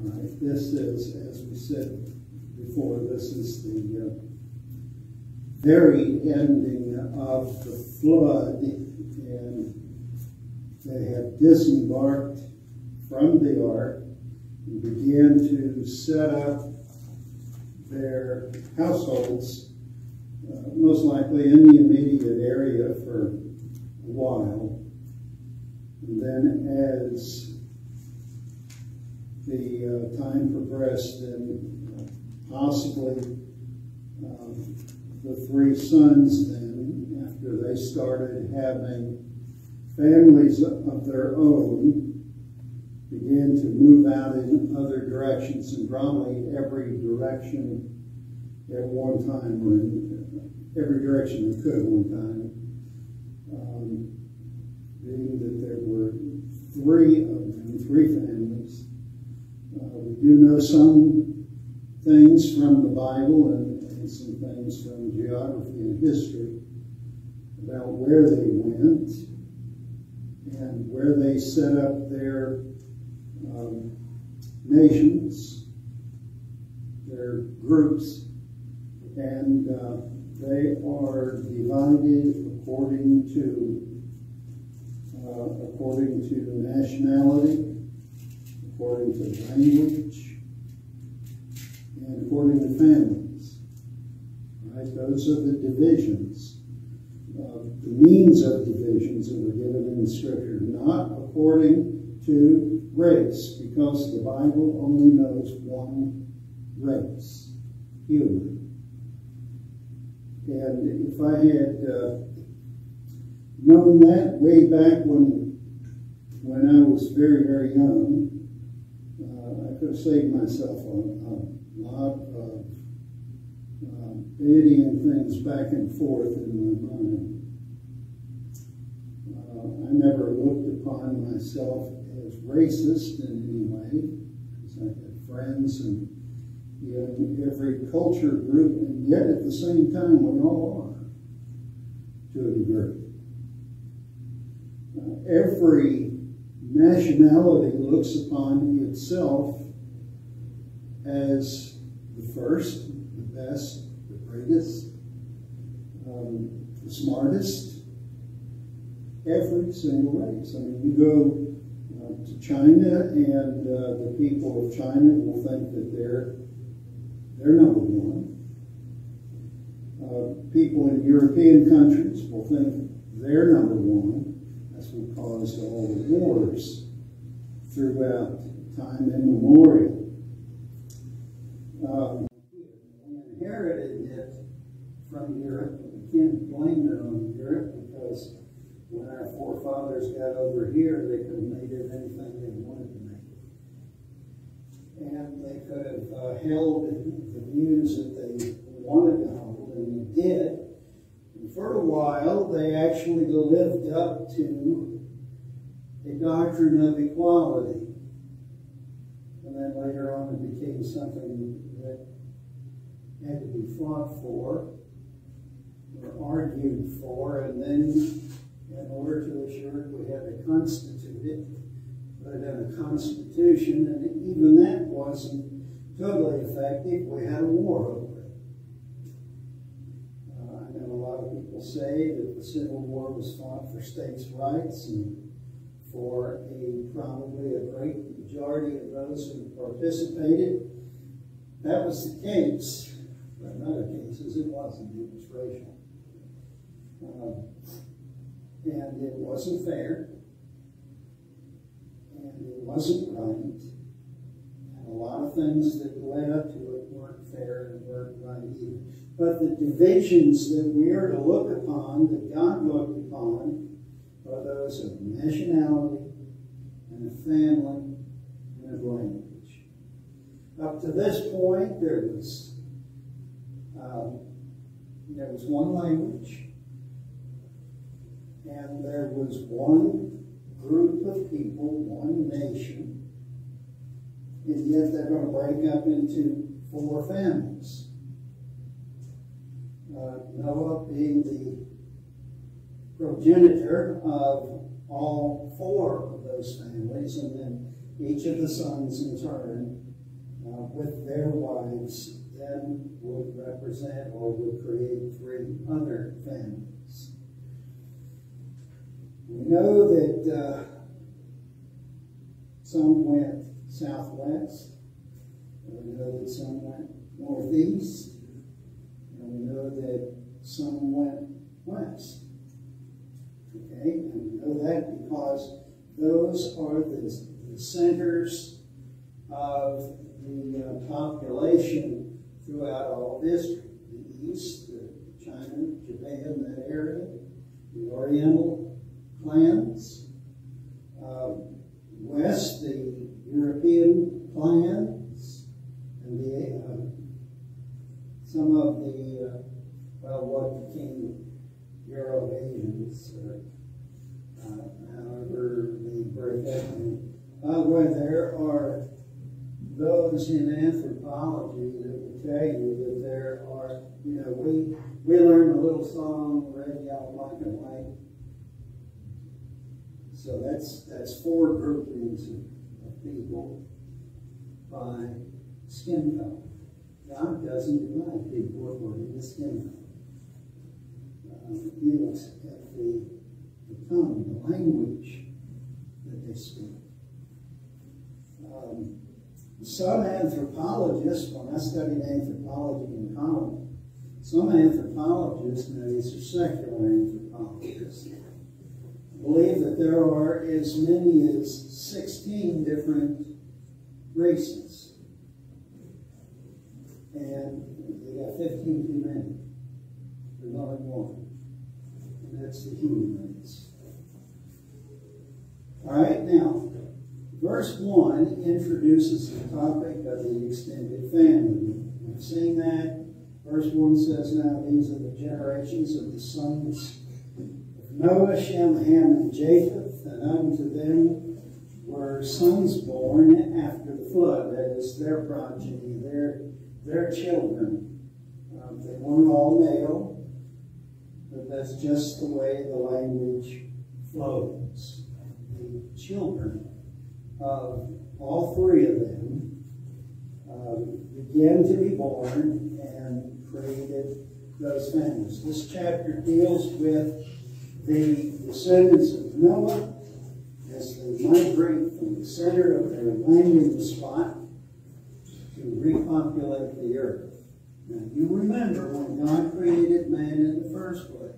All right, this is, as we said before, this is the very ending of the flood, and they have disembarked from the ark and began to set up their households, most likely in the immediate area for a while. And then as the time progressed, then possibly the three sons then, after they started having families of their own, began to move out in other directions, and probably every direction at one time, or in every direction they could at one time, being that there were three of them, three families. We do know some things from the Bible and some things from geography and history about where they went and where they set up their nations, their groups, and they are divided according to nationality, according to language, and according to families. Right? Those are the divisions, the means of divisions that were given in the Scripture, not according to race, because the Bible only knows one race, human. And if I had known that way back when I was very, very young, I could have saved myself a lot of eddying things back and forth in my mind. I never looked upon myself as racist in any way, because I had friends and in every culture group, and yet at the same time we all are, to a degree. Every nationality looks upon itself as the first, the best, the greatest, the smartest. Every single race. I mean, you go to China, and the people of China will think that they're number one. People in European countries will think they're number one. That's what caused all the wars throughout time immemorial. We inherited it from Europe. We can't blame it on Europe, because when our forefathers got over here, they could have made it anything they wanted to make it. And they could have held the views that they wanted to hold, and they did. And for a while, they actually lived up to a doctrine of equality. And then later on, it became something that had to be fought for, or argued for, and then in order to assure it, we had to constitute it, put it in a constitution, and even that wasn't totally effective. We had a war over it. I know a lot of people say that the Civil War was fought for states' rights and for probably a great majority of those who participated. That was the case, but in other cases it wasn't. It was racial. And it wasn't fair, and it wasn't right, and a lot of things that led up to it weren't fair and weren't right either. But the divisions that we are to look upon, that God looked upon, are those of nationality and of family and of language. Up to this point, there was one language, and there was one group of people, one nation, and yet they're going to break up into 4 families. Noah being the progenitor of all 4 of those families, and then each of the sons in turn, with their wives, then would represent or would create 3 other families. We know that some went southwest, and we know that some went northeast, and we know that some went west. Okay, and we know that because those are the centers of the population throughout all of history. The east, China, Japan, that area, the Oriental clans, west, the European clans, and some of the, what became Euro-Asians, or however they break up. By the way, there are those in anthropology that will tell you that there are, we learned a little song, red, yellow, black, and white. So that's 4 groupings of people by skin color. God doesn't divide people according to skin color. He looks at the tongue, the language that they speak. Some anthropologists, when I studied anthropology in college, some anthropologists, now these are secular anthropologists, believe that there are as many as 16 different races. And they got 15 too many. There's only one. And that's the human race. All right, now, verse 1 introduces the topic of the extended family. We've seen that. Verse 1 says, now these are the generations of the sons of Noah, Shem, Ham, and Japheth, and unto them were sons born after the flood. That is their progeny, their children. They weren't all male, but that's just the way the language flows. The children of all 3 of them began to be born and created those families. This chapter deals with the descendants of Noah as they migrate from the center of their landing spot to repopulate the earth. Now, you remember when God created man in the first place,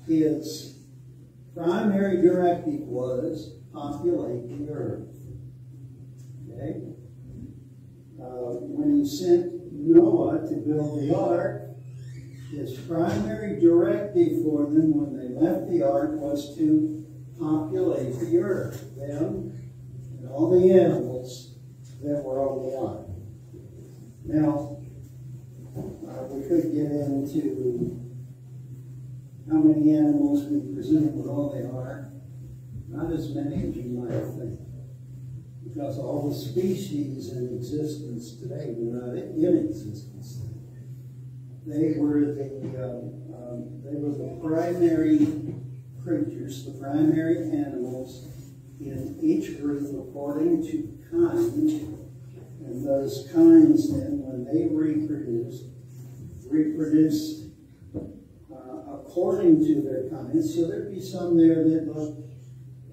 his primary directive was populate the earth. Okay? When he sent Noah to build the ark, his primary directive for them when they left the ark was to populate the earth, them and all the animals that were on the ark. Now, we could get into how many animals we presume were on the ark. Not as many as you might think, because all the species in existence today were not in existence. They were the primary creatures, the primary animals in each group according to kind. And those kinds then, when they reproduced according to their kinds. So there'd be some there that looked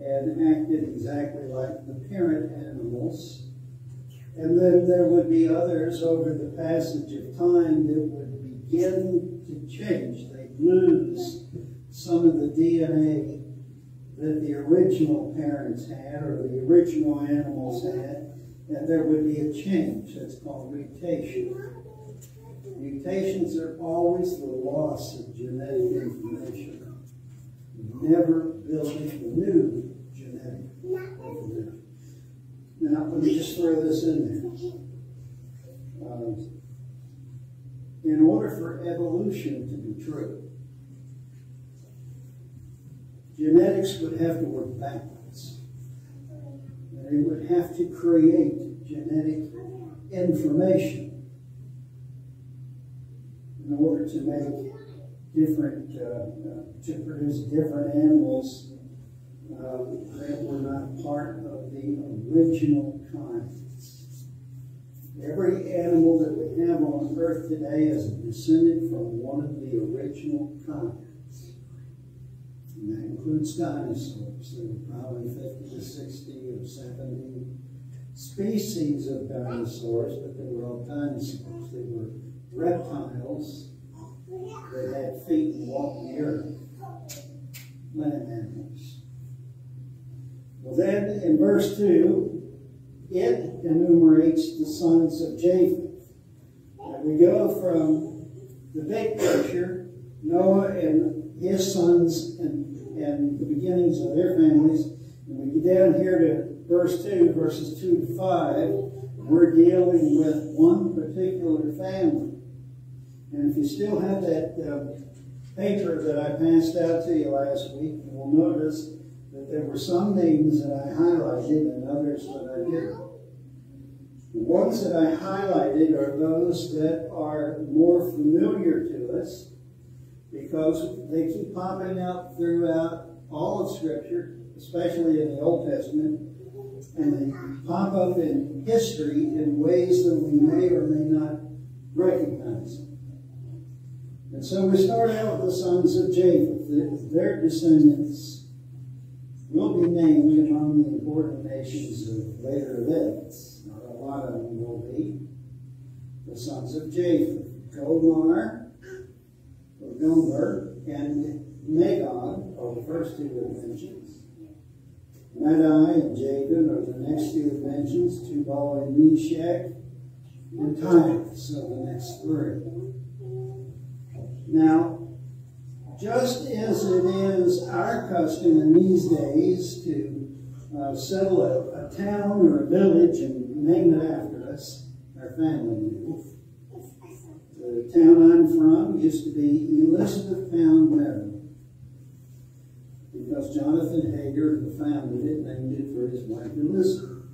and acted exactly like the parent animals. And then there would be others over the passage of time that would begin to change. They'd lose some of the DNA that the original parents had or the original animals had, and there would be a change. That's called mutation. Mutations are always the loss of genetic information, never building new genetic information. Now, let me just throw this in there. In order for evolution to be true, genetics would have to work backwards. They would have to create genetic information in order to make different, to produce different animals that were not part of the original kind. Every animal that we have on earth today is descended from one of the original kinds. And that includes dinosaurs. There were probably 50 to 60 or 70 species of dinosaurs, but they were all dinosaurs. They were reptiles that had feet and walked the earth. Land animals. Well, then in verse 2, it enumerates the sons of Japheth. And we go from the big picture, Noah and his sons and the beginnings of their families, and we get down here to verse 2, verses 2 to 5, we're dealing with one particular family. And if you still have that paper that I passed out to you last week, you will notice that there were some names that I highlighted and others that I didn't. The ones that I highlighted are those that are more familiar to us because they keep popping up throughout all of Scripture, especially in the Old Testament, and they pop up in history in ways that we may or may not recognize. And so we start out with the sons of Japheth. Their descendants will be named among the important nations of later events. A lot of them will be the sons of Japheth. Gomer, and Magog are the first two it mentions. Madai and Jacob are the next two it mentions. Tubal and Meshach and Titus are the next three. Now, just as it is our custom in these days to settle a town or a village and name it after us, our family do. The town I'm from used to be Elizabethtown, Maryland, because Jonathan Hager, who founded it, named it for his wife Elizabeth.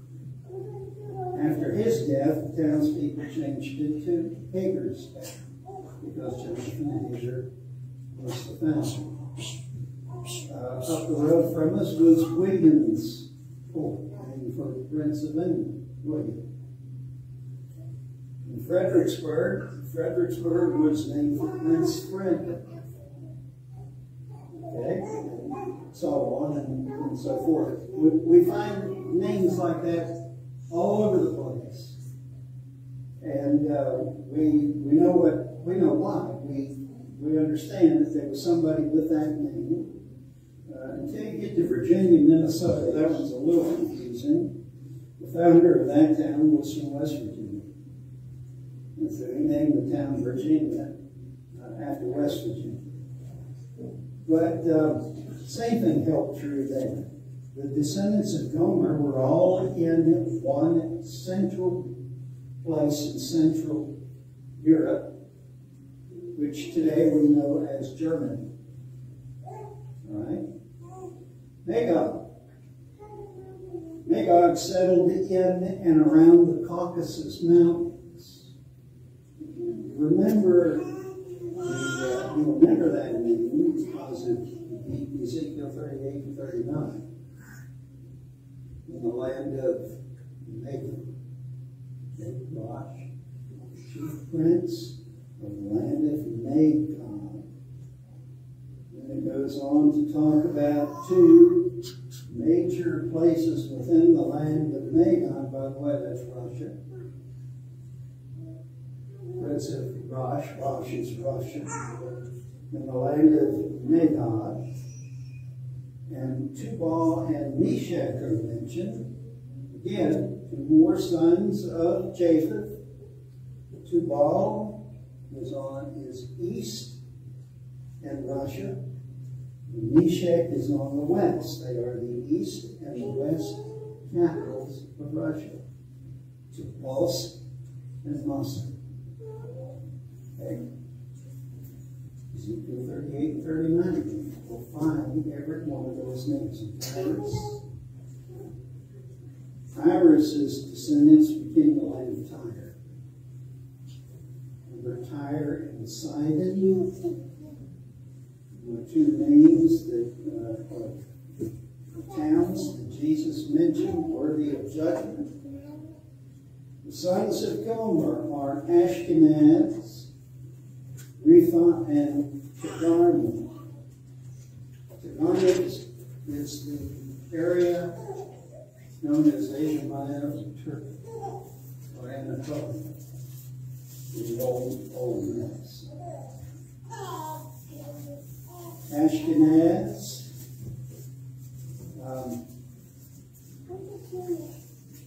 After his death, the townspeople changed it to Hagerstown, because Jonathan Hager was the founder. Up the road from us was Williamsport, named for the Prince of England, William. In Fredericksburg was named for Prince Frederick. Okay? So on and so forth. We find names like that all over the place. And we know why. We understand that there was somebody with that name. Until you get to Virginia, Minnesota, that one's a little confusing. The founder of that town was from West Virginia. And so he named the town Virginia after West Virginia. But same thing held true there. The descendants of Gomer were all in one central place in Central Europe, which today we know as Germany. All right? Magog settled in and around the Caucasus Mountains. You remember that name because of Ezekiel 38 and 39. In the land of Magog. Rosh, chief prince of the land of Magog. And it goes on to talk about two major places within the land of Magog. By the way, that's Russia. Prince of Rosh is Russia. In the land of Magog. And Tubal and Meshach are mentioned. Again, two more sons of Japheth. Tubal is east and Russia. And Meshach is on the west. They are the east and the west capitals of Russia. Tubal and Moscow. Okay. Ezekiel 38 and 39. We'll find every one of those names in Tyrus' descendants became the land of Tyre. Remember Tyre and Sidon were two names that are the towns that Jesus mentioned worthy of judgment. The sons of Gomer are Ashkenaz, Repha, and Togarmah. Togarmah is the area known as Asia Minor, Turkey, or Anatolia, the old mess. Ashkenaz,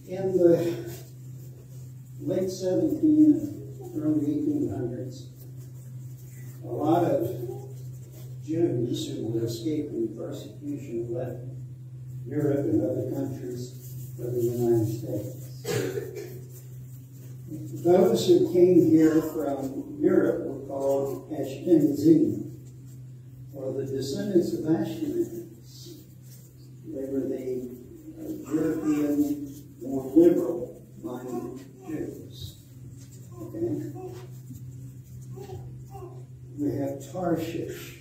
in the late 17 and early 1800s, a lot of Jews who were escaping persecution left Europe and other countries for the United States. Those who came here from Europe were called Ashkenazim, or the descendants of Ashkenaz. They were the European, more liberal-minded Jews. Okay? We have Tarshish,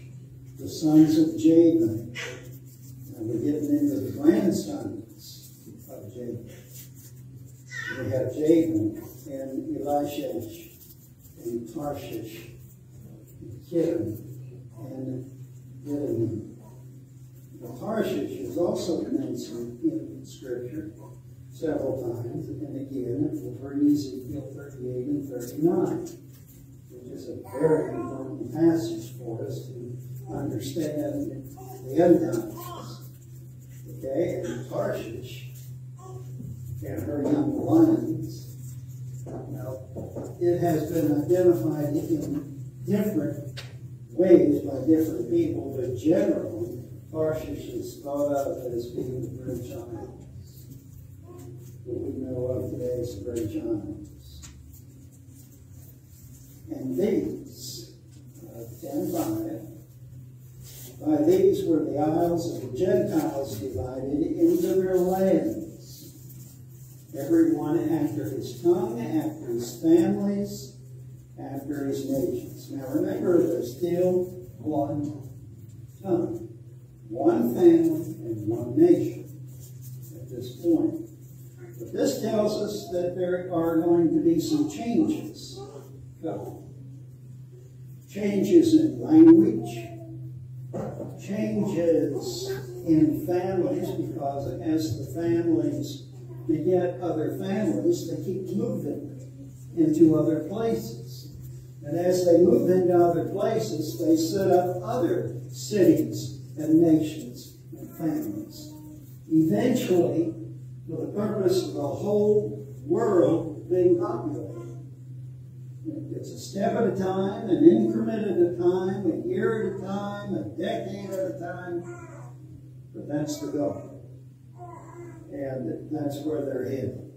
the sons of Jabin. And we're getting into the grandsons of Jabin. We have Jabin and Elishash and Tarshish, and Kiram and Gideon. Tarshish is also mentioned in Scripture several times, and again over Ezekiel 38 and 39, which is a very important passage for us to understand the end times. Okay, and Tarshish and her young lions. Now, it has been identified in different ways by different people, but generally, Tarshish is thought of as being the British Isles, what we know of today as the British Isles. And these, 10:5, by these were the isles of the Gentiles divided into their lands, everyone after his tongue, after his families, after his nations. Now remember, there's still one tongue, one family, and one nation at this point. But this tells us that there are going to be some changes coming. Changes in language, changes in families, because as the families beget other families, they keep moving into other places. And as they move into other places, they set up other cities and nations and families. Eventually, for the purpose of the whole world being populated. It's a step at a time, an increment at a time, a year at a time, a decade at a time. But that's the goal. And that's where they're headed.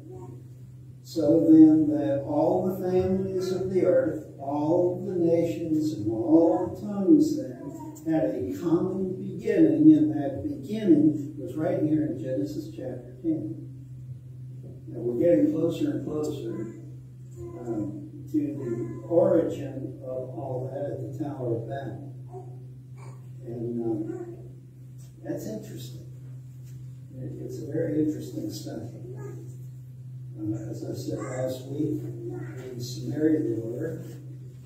So then all the families of the earth, all the nations, and all the tongues then had a common beginning, and that beginning was right here in Genesis chapter 10. Now we're getting closer and closer to the origin of all that at the Tower of Babel. And that's interesting. It's a very interesting study. As I said last week, the Sumerian word,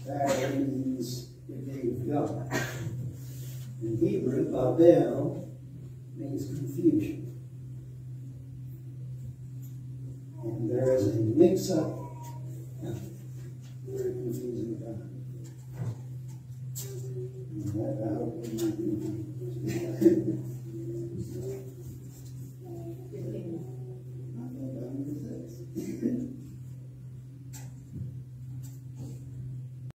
that means the gate of God. In Hebrew, Babel means confusion. And there is a mix-up, very confusing time.